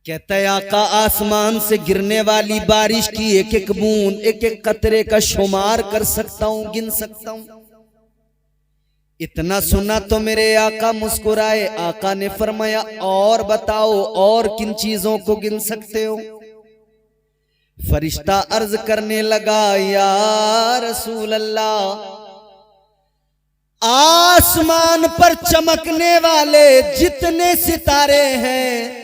कहता है आका आसमान से गिरने वाली बारिश की एक एक बूंद एक एक कतरे का शुमार कर सकता हूं, गिन सकता हूं। इतना सुना तो मेरे आका मुस्कुराए। आका ने फरमाया और बताओ, और किन चीजों को गिन सकते हो? फरिश्ता अर्ज करने लगा, या रसूल अल्लाह, आसमान पर चमकने वाले जितने सितारे हैं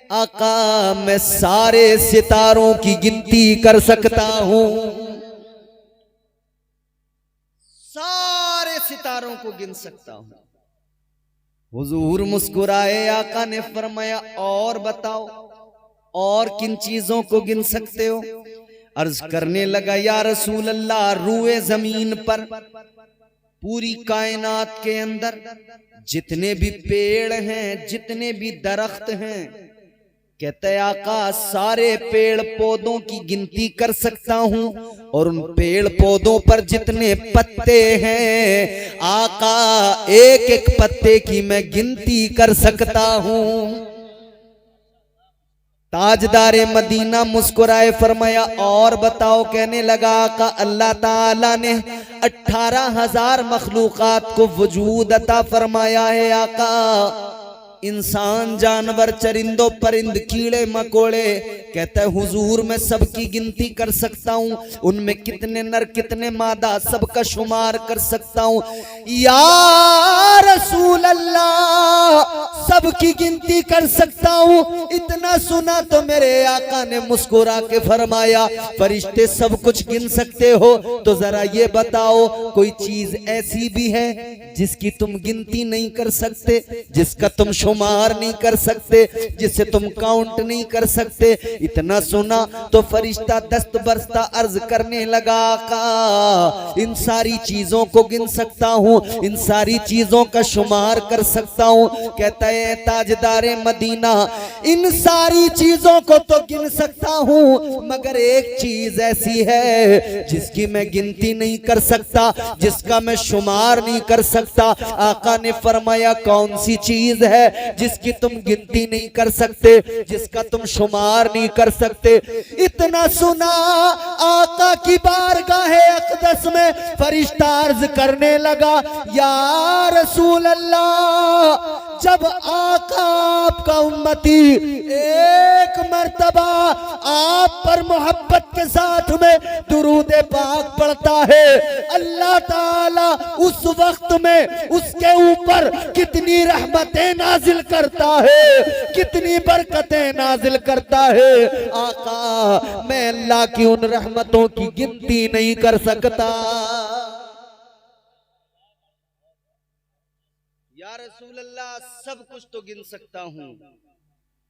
आका, मैं सारे सितारों की गिनती कर सकता हूं, सारे सितारों को गिन सकता हूं। हुजूर मुस्कुराए। आका ने फरमाया और बताओ, और किन चीजों को गिन सकते हो? अर्ज करने लगा, या रसूल अल्लाह, रूए जमीन पर पूरी कायनात के अंदर जितने भी पेड़ हैं, जितने भी दरख्त हैं, कहते आका सारे पेड़ पौधों की गिनती कर सकता हूं, और उन पेड़ पौधों पर जितने पत्ते हैं आका एक एक पत्ते की मैं गिनती कर सकता हूं। ताजदारे मदीना मुस्कुराए, फरमाया और बताओ। कहने लगा आका अल्लाह ताला ने 18,000 मखलूकात को वजूद अता फरमाया है आका, इंसान जानवर चरिंदों परिंद कीड़े मकोड़े। कहता है हुजूर मैं सबकी गिनती कर सकता हूं, उनमें कितने नर कितने मादा सबका शुमार कर सकता हूं। या रसूल अल्लाह, सबकी गिनती कर सकता हूं। इतना सुना तो मेरे आका ने मुस्कुरा के फरमाया, फरिश्ते सब कुछ गिन सकते हो तो जरा ये बताओ कोई चीज ऐसी भी है जिसकी तुम गिनती नहीं कर सकते, जिसका तुम शुमार नहीं कर सकते, जिसे तुम काउंट नहीं कर सकते? इतना सुना तो फरिश्ता दस्त बरसता अर्ज करने लगा, आका इन सारी चीजों को गिन सकता हूं, इन सारी चीजों का शुमार कर सकता हूं। कहता है ताजदारे मदीना, इन सारी चीजों को तो गिन सकता हूं, मगर एक चीज ऐसी है जिसकी मैं गिनती नहीं कर सकता, जिसका मैं शुमार नहीं कर सकता। आका ने फरमाया कौन सी चीज है जिसकी तुम गिनती नहीं कर सकते, जिसका तुम शुमार नहीं कर सकते? इतना सुना आका की बारगाह अक़दस में फरिश्ता अर्ज करने लगा, या रसूल अल्लाह, जब आका आपका उम्मती एक मर्तबा आप पर मोहब्बत के साथ में दुरूद पाक पढ़ता है, अल्लाह ताला उस वक्त में उसके ऊपर कितनी रहमतें नाजिल करता है, कितनी बरकतें नाजिल करता है। आका मैं अल्लाह की उन रहमतों की गिनती नहीं कर सकता। या रसूल अल्लाह, सब कुछ तो गिन सकता हूं,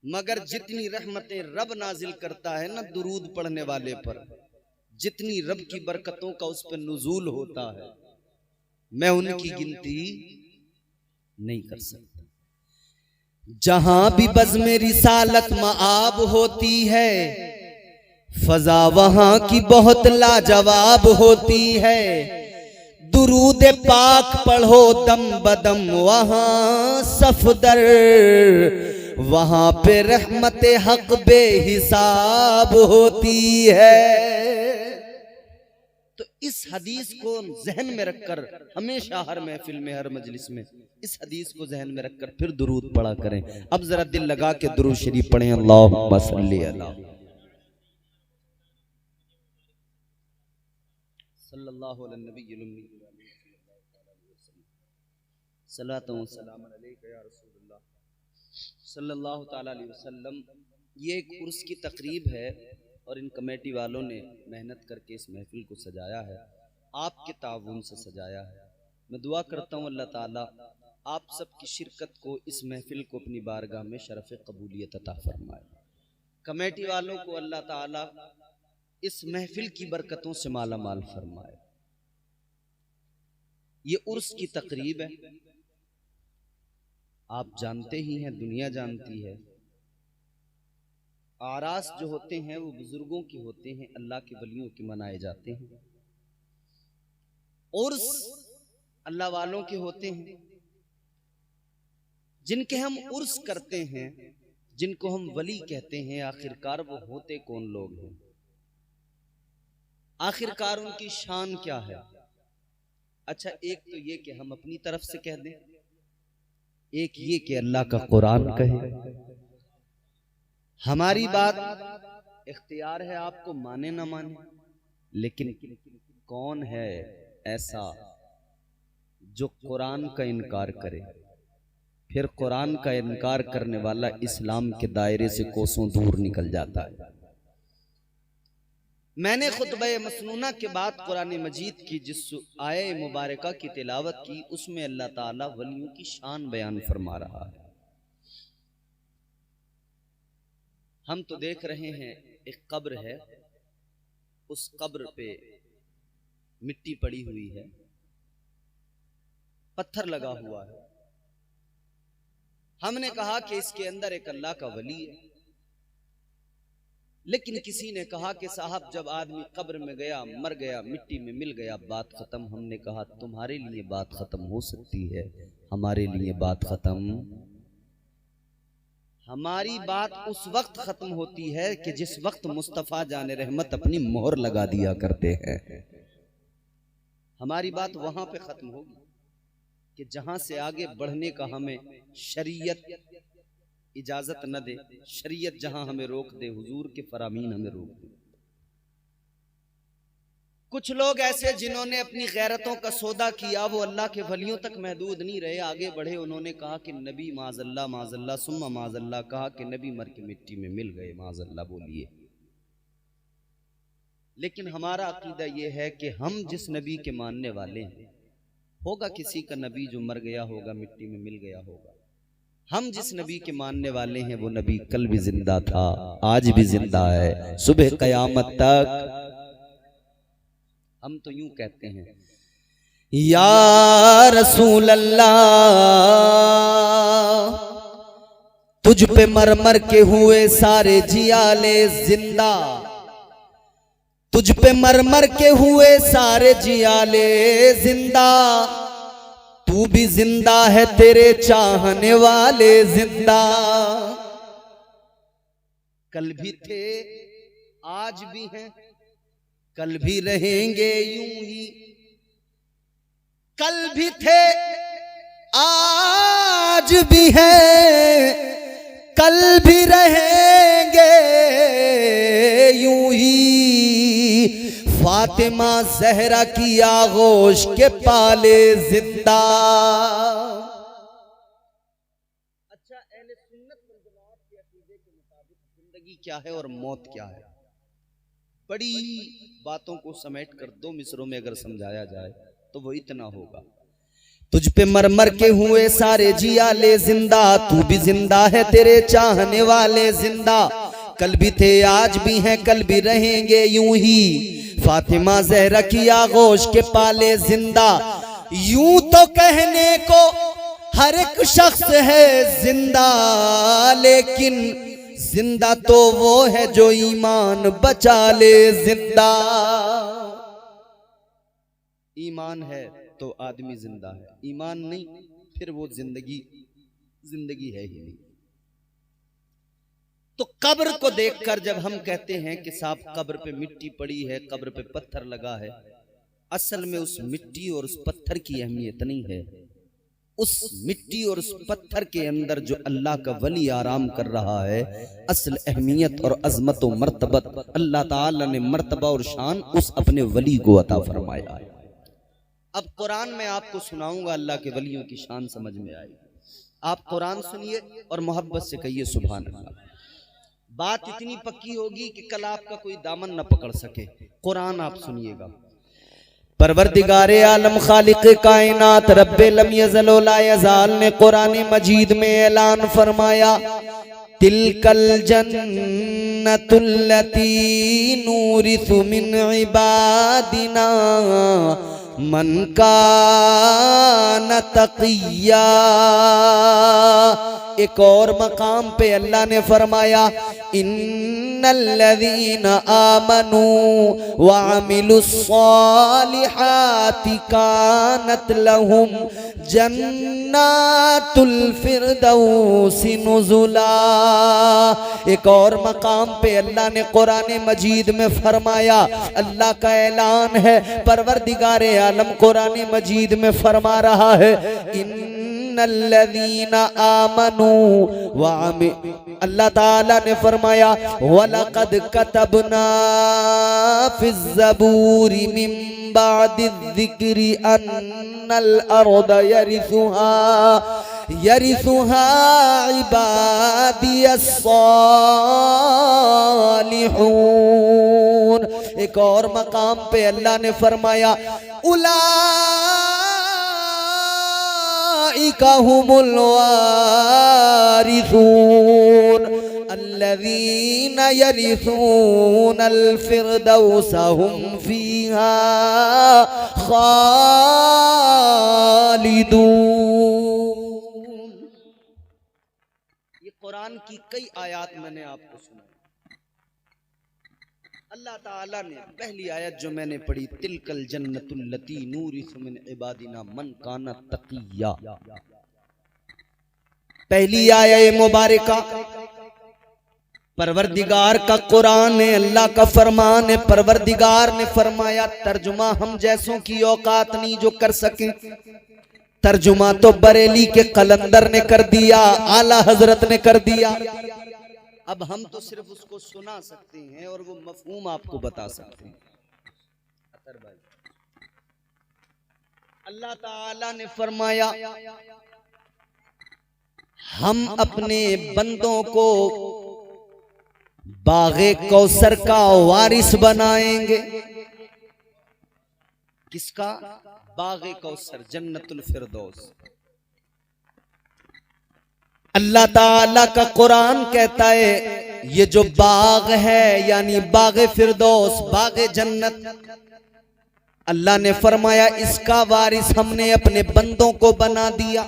मगर जितनी रहमतें रब नाजिल करता है ना दुरूद पढ़ने वाले पर, जितनी रब की बरकतों का उस पर नुजूल होता है, मैं उनकी गिनती नहीं कर सकता। जहां भी बज़्म रिसालत मआब होती है, फजा वहां की बहुत लाजवाब होती है। दुरूद पाक पढ़ो दम बदम वहां सफदर, वहां पे रहमत हक बेहिसाब होती है। तो इस हदीस को जहन में रखकर हमेशा हर महफिल में हर मजलिस में इस हदीस को जहन में रखकर फिर दुरूद पढ़ा करें। अब जरा दिल लगा के दुरूद शरीफ पढ़ें, अल्लाहुम्मा सल्ली अला सल्लल्लाहु अलैहि नबील उम्मी सल्लल्लाहु अलैहि या रसूलल्लाह सल्लल्लाहु तआला अलैहि वसल्लम। ये एक उर्स की तकरीब है और इन कमेटी वालों ने मेहनत करके इस महफिल को सजाया है, आपके ताउन से सजाया है। मैं दुआ करता हूँ अल्लाह ताला आप सबकी शिरकत को, इस महफिल को अपनी बारगाह में शरफ़ कबूलियत अता फरमाए। कमेटी वालों को अल्लाह ताला इस महफिल की बरकतों से माला माल फरमाए। ये उर्स की तकरीब है, आप जानते ही हैं, दुनिया जानती है। आरास जो होते हैं वो बुजुर्गों की होते हैं, अल्लाह के वलियों के मनाए जाते हैं। उर्स अल्लाह वालों के होते हैं, जिनके हम उर्स करते हैं जिनको हम वली कहते हैं, आखिरकार वो होते कौन लोग हैं? आखिरकार उनकी शान क्या है? अच्छा, एक तो ये कि हम अपनी तरफ से कह दें, एक ये कि अल्लाह का कुरान कहे। हमारी बात इख्तियार है, आपको माने ना माने, लेकिन कौन है ऐसा जो कुरान का इनकार करे? फिर कुरान का इनकार करने वाला इस्लाम के दायरे से कोसों दूर निकल जाता है। मैंने खुतबा मसनूना के बाद कुरान मजीद की जिस आये मुबारका की तिलावत की, उसमें अल्लाह ताला वलियों की शान बयान फरमा रहा है। हम तो देख रहे हैं एक कब्र है, उस कब्र पे मिट्टी पड़ी हुई है, पत्थर लगा हुआ है। हमने कहा कि इसके अंदर एक अल्लाह का वली है, लेकिन किसी ने कहा कि साहब जब आदमी कब्र में गया, मर गया, मिट्टी में मिल गया, बात खत्म। हमने कहा तुम्हारे लिए बात खत्म हो सकती है, हमारे लिए बात खत्म। हमारी बात उस वक्त खत्म होती है कि जिस वक्त मुस्तफा जाने रहमत अपनी मोहर लगा दिया करते हैं। हमारी बात वहां पे खत्म होगी कि जहां से आगे बढ़ने का हमें शरीयत इजाजत न दे, शरीयत जहां हमें रोक दे, हुजूर के फरामीन हमें रोक दे। कुछ लोग ऐसे जिन्होंने अपनी गैरतों का सौदा किया, वो अल्लाह के वलियों तक महदूद नहीं रहे, आगे बढ़े। उन्होंने कहा कि नबी माजल्ला माजल्ला सुम्मा माजल्ला, कहा कि नबी मर के मिट्टी में मिल गए, माजल्ला बोलिए। लेकिन हमारा अकीदा यह है कि हम जिस नबी के मानने वाले हैं, होगा किसी का नबी जो मर गया होगा, मिट्टी में मिल गया होगा। हम जिस नबी के मानने वाले हैं वो नबी कल भी जिंदा था, आज भी जिंदा है, सुबह कयामत तक। हम तो यूं कहते हैं, या रसूल अल्लाह, तुझ पे मर मर के हुए सारे जियाले जिंदा, तुझ पे मर मर के हुए सारे जियाले जिंदा, तू भी जिंदा है, तेरे चाहने वाले जिंदा। कल भी थे, आज भी हैं, कल भी रहेंगे यूं ही। कल भी थे, आज भी हैं, कल भी रहेंगे यूं ही। फातिमा जहरा की आगोश के पाले जिंदा। अच्छा, अहले सुन्नत वल जमात के अकीदे के मुताबिक जिंदगी क्या है और मौत क्या है? बड़ी बातों को समेट कर 2 मिसरों में अगर समझाया जाए तो वो इतना होगा, तुझ पे मर मर के हुए सारे जियाले जिंदा, तू भी जिंदा है, तेरे चाहने वाले जिंदा। कल भी थे, आज भी हैं, कल भी रहेंगे यूं ही। फातिमा जहरा की आगोश के पाले जिंदा। यूं तो कहने को हर एक शख्स है जिंदा, लेकिन जिंदा तो वो है जो ईमान बचा ले जिंदा। ईमान है तो आदमी जिंदा है, ईमान नहीं फिर वो जिंदगी है ही नहीं। तो कब्र को देखकर जब हम कहते हैं कि साहब कब्र पे मिट्टी पड़ी है, कब्र पे पत्थर लगा है, असल में उस मिट्टी और उस पत्थर की अहमियत नहीं है। उस मिट्टी और उस पत्थर के अंदर जो अल्लाह का वली आराम कर रहा है, असल अहमियत और अजमत और मर्तबत अल्लाह ताला ने मर्तबा और शान उस अपने वली को अता फरमाया है। अब कुरान में आपको सुनाऊंगा, अल्लाह के वलियों की शान समझ में आएगी। आप कुरान सुनिए और मोहब्बत से कहिए सुभान अल्लाह। बात इतनी पक्की होगी कि कल आपका कोई दामन न पकड़ सके। कुरान आप सुनिएगा। परवरदिगारे आलम खालिक कायनात रब्बे लम यज़ल व ला यज़ाल ने कुरान मजीद में ऐलान फरमाया, तिलकल जन्नतुल लती नूरिसु मिन इबादिना मन कान तक़िया। एक और मकाम पे अल्लाह ने फरमाया, इन्ना इन्नल्लज़ीना आमनू व अमिलुस्सालिहाति कानत लहुम जन्नातुल फिरदौसी नुज़ुला। एक और मकाम पे अल्लाह ने कुरान मजीद में फरमाया, अल्लाह का ऐलान है, परवरदिगारे आलम कुरान मजीद में फरमा रहा है, इन्नल्लज़ीना आमनू व अल्लाह ताला ने फरमाया वलक़द कतबना फिज़्ज़बूरि मिन बादि ज़िक्रि अन्नल अर्द यरिसुहा इबादियस सालिहून। एक और मकाम पे अल्लाह ने फरमाया उलाइका हुमुल वारिसून अल्लज़ीना यरिसूनल फिरदौसा हुम फ़ीहा खालिदून। ये कुरान की कई आयत मैंने आपको सुनाई। अल्लाह ताला ने पहली आयत जो मैंने पढ़ी, तिलकल जन्नतुल लती नूरिसु मिन इबादिना मन काना तकिया, पहली आयत मुबारका परवरदिगार का कुरान है, अल्लाह का फरमान है। परवरदिगार ने फरमाया, तर्जुमा हम जैसों की औकात नहीं जो कर सके। तर्जुमा तो बरेली के कलंदर ने कर दिया, आला हजरत ने कर दिया। अब हम तो सिर्फ उसको सुना सकते हैं और वो मफहूम आपको बता सकते हैं। अल्लाह ताला ने फरमाया, हम अपने बंदों को बागे कौसर का वारिस बनाएंगे। किसका? बागे कौसर, जन्नतुल फिरदौस। अल्लाह ताला का कुरान कहता है ये जो बाग है यानी बागे फिरदौस, बागे जन्नत, अल्लाह ने फरमाया इसका वारिस हमने अपने बंदों को बना दिया।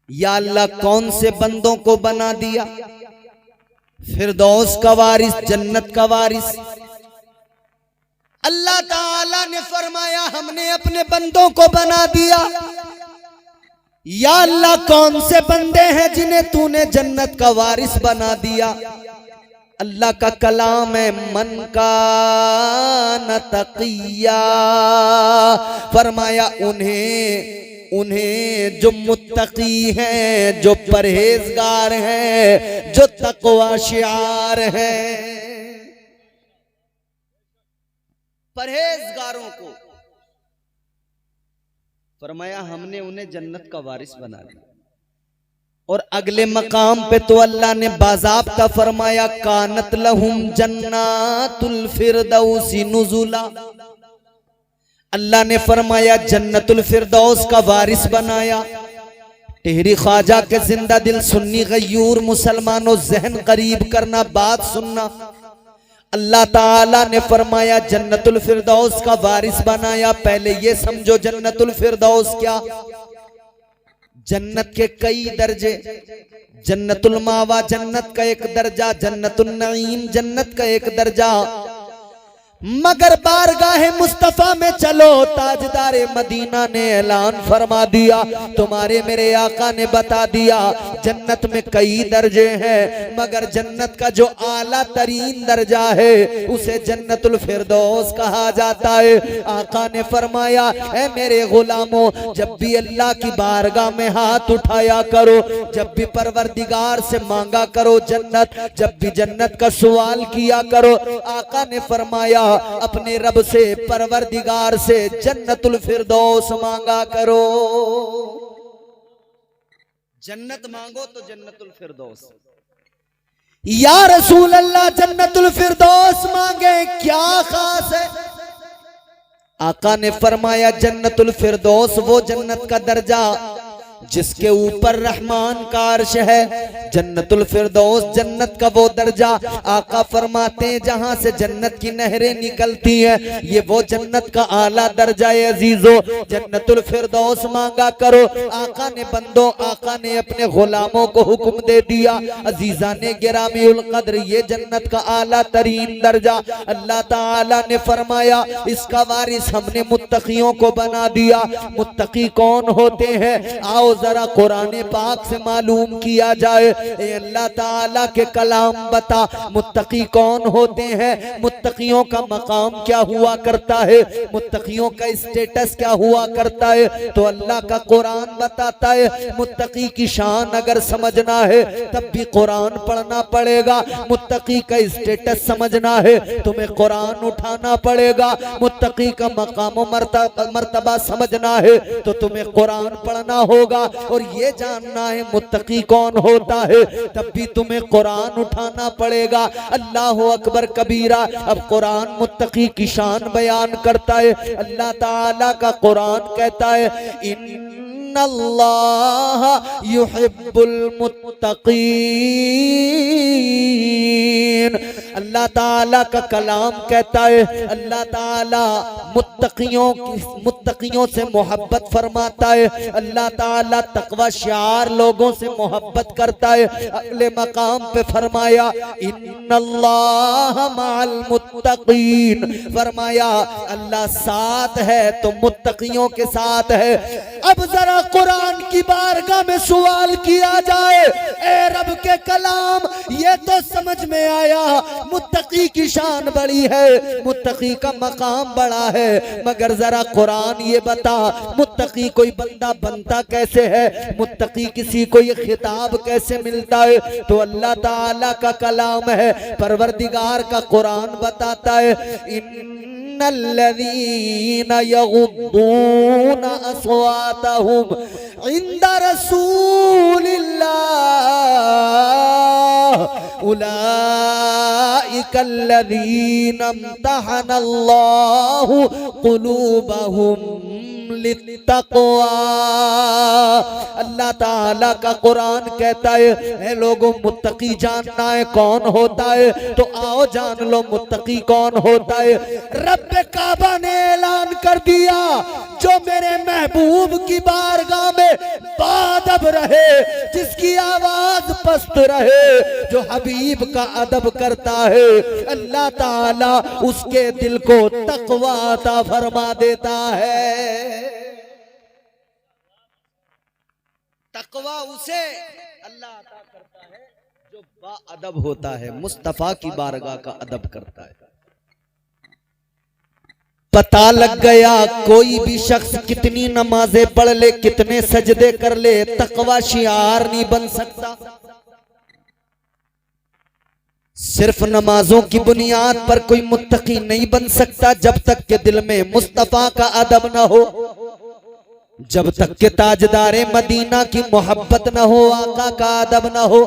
या अल्लाह कौन से बंदों को बना दिया? फिरदौस का वारिस, जन्नत का वारिस। अल्लाह ताला ने फरमाया हमने अपने बंदों को बना दिया। या अल्लाह कौन से बंदे हैं जिन्हें तूने जन्नत का वारिस बना दिया? अल्लाह का कलाम है, मन का न तकिया, फरमाया उन्हें जो मुत्तकी हैं, जो परहेजगार हैं, जो तकवा शिआर हैं, परहेजगारों को फरमाया हमने उन्हें जन्नत का वारिस बना दिया। और अगले मकाम पे तो अल्लाह ने बाज़ाब्ता फरमाया कानत लहुम जन्नातुल फिरदौसी नुज़ुला। अल्लाह ने फरमाया जन्नतुल फिरदौस का वारिस बनाया। टिहरी ख्वाजा के जिंदा दिल सुन्नी गयूर मुसलमानों जहन करीब करना, बात सुनना। अल्लाह ताला ने फरमाया जन्नतुल फिरदौस का वारिस बनाया। पहले ये समझो जन्नतुल फिरदौस क्या? जन्नत के कई दर्जे, जन्नतुल मावा जन्नत का एक दर्जा, जन्नतुल नईम जन्नत का एक दर्जा, मगर बारगाहे मुस्तफा में चलो, ताजदारे मदीना ने ऐलान फरमा दिया, तुम्हारे मेरे आका ने बता दिया जन्नत में कई दर्जे हैं, मगर जन्नत का जो आला तरीन दर्जा है उसे जन्नतुल फिरदौस कहा जाता है। आका ने फरमाया ऐ मेरे गुलामों, जब भी अल्लाह की बारगाह में हाथ उठाया करो, जब भी परवरदिगार से मांगा करो जन्नत, जब भी जन्नत का सवाल किया करो, आका ने फरमाया अपने रब से, परवरदिगार से जन्नतुल फिरदौस मांगा करो। जन्नत मांगो तो जन्नतुल फिरदौस। या रसूल अल्लाह जन्नतुल फिरदौस मांगे, क्या खास है? आका ने फरमाया जन्नतुल फिरदौस वो जन्नत का दर्जा जिसके ऊपर रहमान का अर्श है। जन्नतुल फिरदौस जन्नत का वो दर्जा, आका फरमाते हैं जहां से जन्नत की नहरें निकलती हैं, ये वो जन्नत का आला दर्जा है। अजीजो, जन्नतुल फिरदौस मांगा करो। आका ने बंदो, आका ने अपने गुलामों को हुक्म दे दिया। अजीजा ने गिरामीउल कद्र, ये जन्नत का आला तरीन दर्जा अल्लाह ताला ने फरमाया इसका वारिस हमने मुत्तकियों को बना दिया। मुत्तकी कौन होते हैं? आओ जरा कुरान पाक से मालूम किया जाए। अल्लाह ताला के कलाम बता, मुत्तकी कौन होते हैं? मुत्तकियों का मकाम क्या हुआ करता है? मुत्तकियों का स्टेटस क्या हुआ करता है? तो अल्लाह का कुरान बताता है। मुत्तकी की शान अगर समझना है तब भी कुरान पढ़ना पड़ेगा। मुत्तकी का स्टेटस समझना है तुम्हें कुरान उठाना पड़ेगा। मुत्तकी का मकाम मर्तबा समझना है तो तुम्हें कुरान पढ़ना होगा। और ये जानना है मुत्तकी कौन होता है तब भी तुम्हें कुरान उठाना पड़ेगा। अल्लाह अकबर कबीरा। अब कुरान मुत्तकी की शान बयान करता है। अल्लाह ताला का कुरान कहता है इन्नल्लाह युहिब्बुल मुत्तकीन। अल्लाह ताला का कलाम कहता है अल्लाह ताला मुत्तकियों से मोहब्बत फरमाता है। अल्लाह ताला तकवा शार लोगों से मोहब्बत करता है। अगले मकाम पे फरमाया इन्नल्लाह मअल मुत्तकीन, फरमाया अल्लाह साथ है तो मुत्तकियों के साथ है। अब जरा कुरान की बारगाह में सवाल किया जाए, ए रब के कलाम, ये तो समझ में आया मुत्तकी की शान बड़ी है, मुत्तकी का मकाम बड़ा है, मगर जरा कुरान ये बता मुत्तकी कोई बंदा बनता कैसे है? मुत्तकी किसी को ये खिताब कैसे मिलता है? तो अल्लाह ताला का कलाम है, परवरदिगार का कुरान बताता है इन्नल्लज़ीना यग़ुद्दूना अस्वातहुम इंदा रसूलिल्लाह उलाइकल्लज़ीना इम्तहनल्लाहु क़ुलूबहुम लित्तक़वा। अल्लाह ताला का कुरान कहता है लोगों मुत्तकी जानना है कौन होता है? तो आओ जान लो मुत्तकी कौन होता है। रब काबा ने ऐलान कर दिया जो मेरे महबूब की बारगाह में बाअदब रहे, जिसकी आवाज पस्त रहे, जो हबीब का अदब करता है, अल्लाह ताला उसके दिल को तकवा अता फरमा देता है। तकवा उसे अल्लाह अता करता है जो बाअदब होता है, मुस्तफा की बारगाह का अदब करता है। पता लग गया कोई भी शख्स कितनी नमाजें पढ़ ले, कितने सजदे कर ले, तकवा शियार नहीं बन सकता। सिर्फ नमाजों की बुनियाद पर कोई मुत्तकी नहीं बन सकता जब तक के दिल में मुस्तफा का अदब न हो, जब तक के ताजदारे मदीना की मोहब्बत न हो, आका का अदब न हो।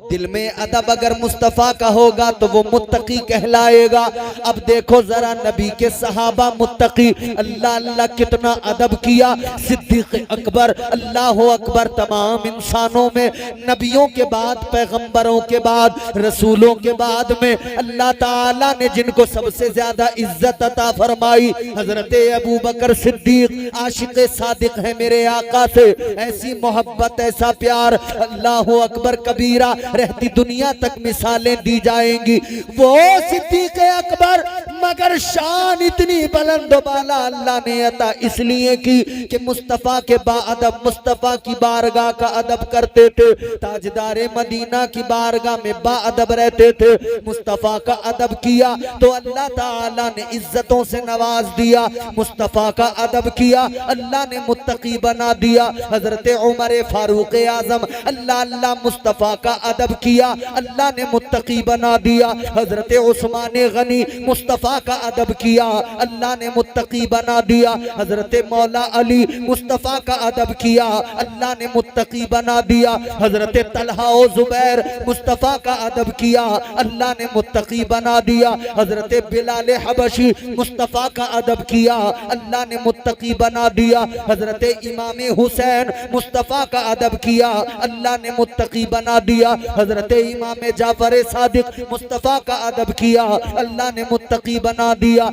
दिल में अदब अगर मुस्तफा का होगा तो वो मुत्तकी कहलाएगा। अब देखो जरा नबी के सहाबा मुत्तकी, अल्लाह अल्लाह कितना अदब किया। सिद्दीक अकबर, अल्लाह अकबर, तमाम इंसानों में, नबियों के बाद, पैगंबरों के बाद, रसूलों के बाद में अल्लाह ताला ने जिनको सबसे ज्यादा इज्जत अता फरमाई, हजरत अबू बकर सिद्दीक आशिक सादिक है मेरे आका से। ऐसी मोहब्बत, ऐसा प्यार, अल्लाह अकबर कबीरा, रहती दुनिया तक मिसालें दी जाएंगी। वो सिद्दीक अकबर, मगर शान इतनी बुलंद बाला अल्लाह ने अता इसलिए की कि मुस्तफा के बाअदब, मुस्तफा की बारगाह का अदब करते थे। ताजदारे मदीना की बारगाह में बाअदब रहते थे, मुस्तफा का अदब किया तो अल्लाह ताला ने इज्जतों से नवाज दिया। मुस्तफा का अदब किया, अल्लाह ने मुत्तकी बना दिया। हजरत उमर फारूक आजम, अल्लाह अल्लाह, मुस्तफा का अदब अदब किया, अल्लाह ने मुत्तकी बना दिया। हजरत उस्मान गनी मुस्तफ़ा का अदब किया, अल्लाह ने मुत्तकी बना दिया। हजरत मौला अली मुस्तफ़ा का अदब किया, अल्लाह ने मुत्तकी बना दिया। हजरत तलहा और जुबैर मुस्तफ़ा का अदब किया, अल्लाह ने मुत्तकी बना दिया। हजरत बिलाल हबशी मुस्तफ़ा का अदब किया, अल्लाह ने मुत्तकी बना दिया। हजरत इमाम हुसैन मुस्तफ़ा का अदब किया, अल्लाह ने मुत्तकी बना दिया। हजरत इमाम जाफर सादिक मुस्तफ़ा का अदब किया, अल्लाह ने मुत्तकी बना दिया।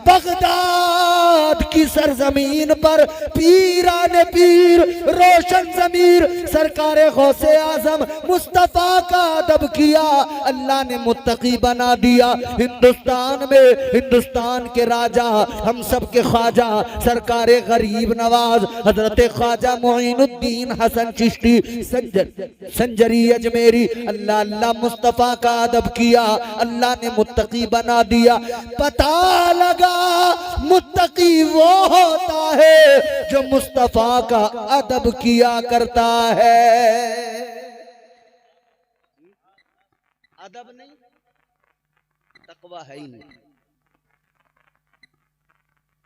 बगदाद की सरजमीन पर पीराने पीर रोशन ज़मीर सरकारे गौसे आजम मुस्तफ़ा का अदब किया, अल्लाह ने मुत्तकी बना दिया। हिंदुस्तान में हिंदुस्तान के राजा हम सब के ख्वाजा सरकारे गरीब नवाज हजरत ख्वाजा मोइनुद्दीन हसन चिश्ती संजरी अजमेरी, अल्लाह अल्लाह मुस्तफ़ा का अदब किया, अल्लाह ने मुत्तकी बना दिया। पता लगा मुत्तकी वो होता है जो मुस्तफ़ा का अदब किया करता है। अदब नहीं, तकवा है ही नहीं।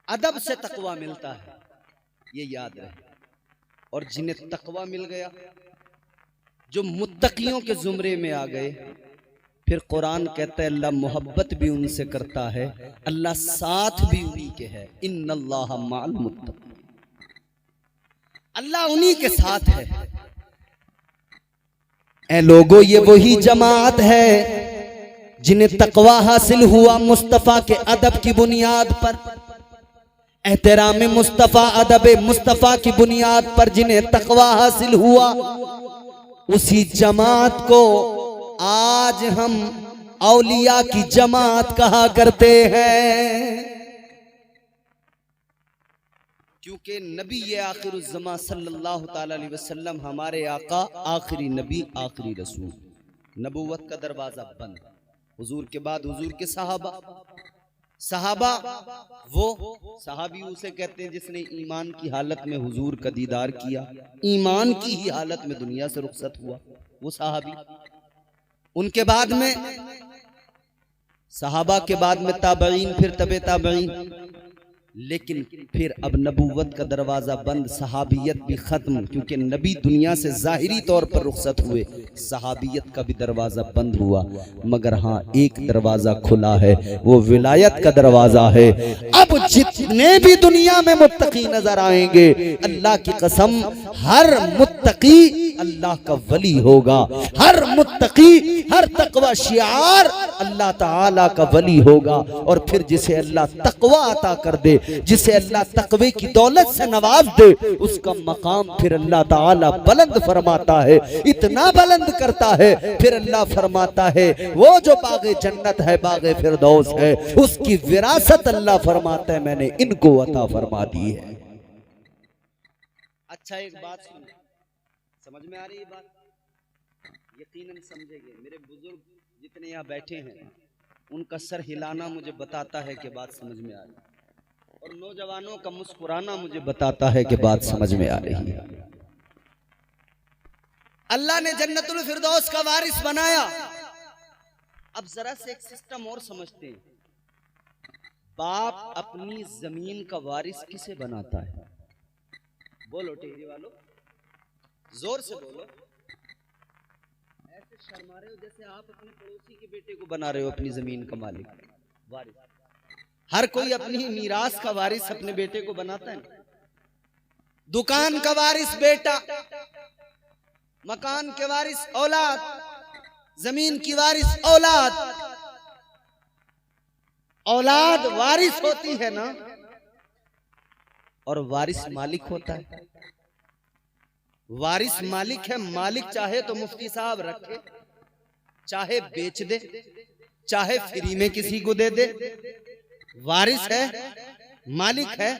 अदब से तकवा मिलता है, ये याद रहे। और जिन्हें तकवा मिल गया, जो मुत्तकियों के जुमरे में आ गए, फिर कुरान कहता है अल्लाह मोहब्बत भी उनसे करता है, अल्लाह साथ भी उन्हीं के है। इन्नल्लाह माल मुत्तकीन, अल्लाह उन्हीं के साथ है। ऐ लोगों, ये वही जमात है जिन्हें तकवा हासिल हुआ मुस्तफ़ा के अदब की बुनियाद पर, एहतराम मुस्तफ़ा अदब मुस्तफ़ा की बुनियाद पर जिन्हें तकवा हासिल हुआ, उसी जमात को आज हम औलिया की जमात कहा करते हैं। क्योंकि नबी ये आखिरुज़्ज़मा सल्लल्लाहु ताला अलैहि वसल्लम हमारे आका आखिरी नबी आखिरी रसूल, नबूवत का दरवाजा बंद। हुजूर के बाद हुजूर के सहाबा, सहाबा वो सहाबी उसे कहते हैं जिसने ईमान की हालत में हुजूर का दीदार किया, ईमान की ही हालत में दुनिया से रुखसत हुआ, वो सहाबी। उनके बाद में सहाबा के बाद में ताबईन, फिर तबे ताबईन, लेकिन फिर अब नबूवत का दरवाजा बंद, सहाबियत भी खत्म। क्योंकि नबी दुनिया से जाहिरी तौर पर रुखसत हुए, सहाबियत का भी दरवाजा बंद हुआ। मगर हाँ, एक दरवाजा खुला है, वो विलायत का दरवाजा है। अब जितने भी दुनिया में मुत्तकी नजर आएंगे, अल्लाह की कसम, हर मुत्तकी अल्लाह का वली होगा। हर मुत्तकी, हर तकवा शियार अल्लाह ताला का वली होगा। और फिर जिसे अल्लाह तकवा अता कर दे, जिसे अल्लाह तकवे की दौलत से नवाज दे, उसका मकाम फिर अल्लाह ताला बुलंद फरमाता है, इतना बुलंद करता है। फिर अल्लाह फरमाता है वो जो बागे जन्नत है, बागे फिरदौस है, उसकी विरासत अल्लाह फरमाता है मैंने इनको अता फरमा दी है। अच्छा, एक बात सुन, समझ में आ रही है बात? यकीनन समझेंगे। मेरे बुजुर्ग जितने यहाँ बैठे हैं, उनका सर हिलाना मुझे बताता है कि बात समझ में आ रही है, और नौजवानों का मुस्कुराना मुझे बताता है कि बात समझ में आ रही है। अल्लाह ने जन्नतुल फिरदौस का वारिस बनाया। अब जरा से एक सिस्टम और समझते हैं, बाप अपनी जमीन का वारिस किसे बनाता है? बोलो टेहरी वालों, जोर से बोलो। ऐसे शर्मा रहे हो जैसे आप अपने पड़ोसी के बेटे को बना रहे हो अपनी जमीन का मालिक, वारिस। हर कोई अपनी मीरास का वारिस अपने बेटे को बनाता है। दुकान का वारिस बेटा, मकान के वारिस औलाद, जमीन की वारिस औलाद। औलाद वारिस होती है ना, और वारिस मालिक होता है। वारिस मालिक है, मालिक चाहे तो मुफ्ती साहब रखे, चाहे बेच दे, चाहे फ्री में किसी को दे दे। वारिस है, मालिक है,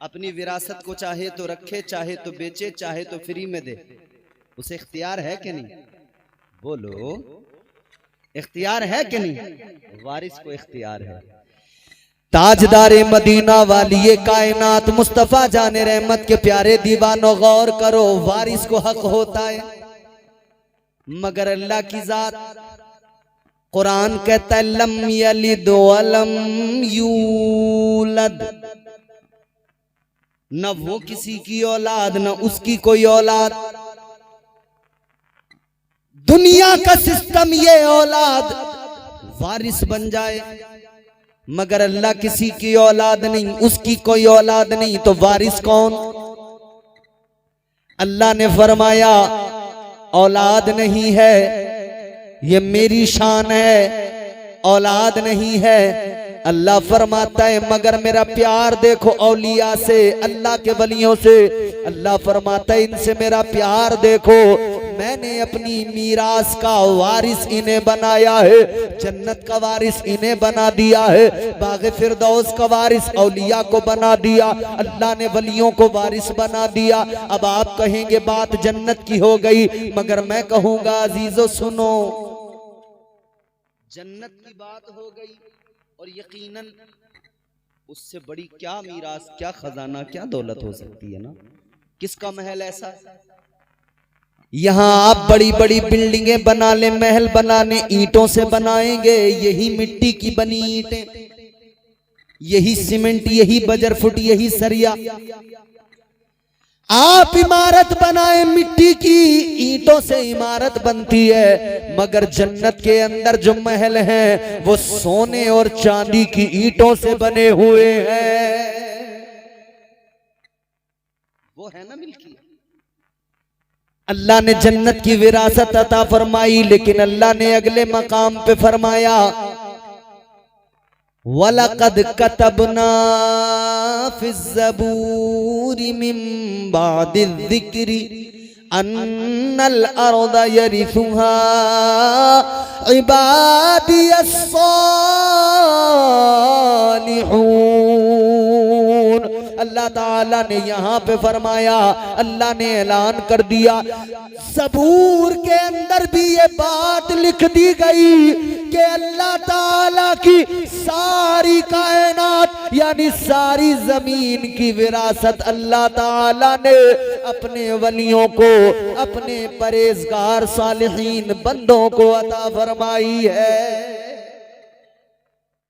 अपनी विरासत को चाहे तो रखे, चाहे तो बेचे, चाहे तो फ्री में दे। उसे इख्तियार है कि नहीं? बोलो, इख्तियार है कि नहीं? वारिस को इख्तियार है। ताजदारे मदीना वालिए कायनात मुस्तफा जाने रहमत के प्यारे दीवानों, गौर करो, वारिस को हक होता है। मगर अल्लाह की जात, कुरान कहता है लम यलिद वलम यूलद, न वो किसी की औलाद न उसकी कोई औलाद। दुनिया का सिस्टम ये औलाद वारिस बन जाए, मगर अल्लाह किसी की औलाद नहीं, उसकी कोई औलाद नहीं, तो वारिस कौन? अल्लाह ने फरमाया औलाद नहीं है, ये मेरी शान है, औलाद नहीं है। अल्लाह फरमाता है मगर मेरा प्यार देखो औलिया से, अल्लाह के वलियों से। अल्लाह फरमाता है इनसे मेरा प्यार देखो, मैंने अपनी मीरास का वारिस इन्हें बनाया है, जन्नत का वारिस इन्हें बना दिया है, बाग़े फिरदौस का वारिस औलिया को बना दिया, अल्लाह ने वलियों को वारिस बना दिया। अब आप कहेंगे बात जन्नत की हो गई, मगर मैं कहूंगा अजीजों सुनो, जन्नत की बात हो गई और यकीनन उससे बड़ी क्या मीरास, क्या खजाना, क्या दौलत हो सकती है ना। किसका महल ऐसा? यहां आप बड़ी बड़ी बिल्डिंगें बना ले, महल बनाने ईंटों से बनाएंगे, यही मिट्टी की बनी ईंटें, यही सीमेंट, यही बजर फुट, यही सरिया। आप इमारत बनाए मिट्टी की, ईंटों से इमारत बनती है, मगर जन्नत के अंदर जो महल हैं वो सोने और चांदी की ईंटों से बने हुए हैं। वो है ना मिल्की। अल्लाह ने जन्नत की विरासत अता फरमाई, लेकिन अल्लाह ने अगले मकाम पे फरमाया वलक़द कतबना फ़िज़्ज़बूरि मिन बादिज़्ज़िक्रि अन्नल अर्ज़ यरिथुहा इबादियस्सालिहून। अल्लाह ताला ने यहाँ पे फरमाया, अल्लाह ने ऐलान कर दिया, ज़बूर के अंदर भी ये बात लिख दी गई कि अल्लाह ताला की सारी कायनात यानी सारी जमीन की विरासत अल्लाह ताला ने अपने वलियों को, अपने परहेजगार सालिहीन बंदों को अता फरमाई है।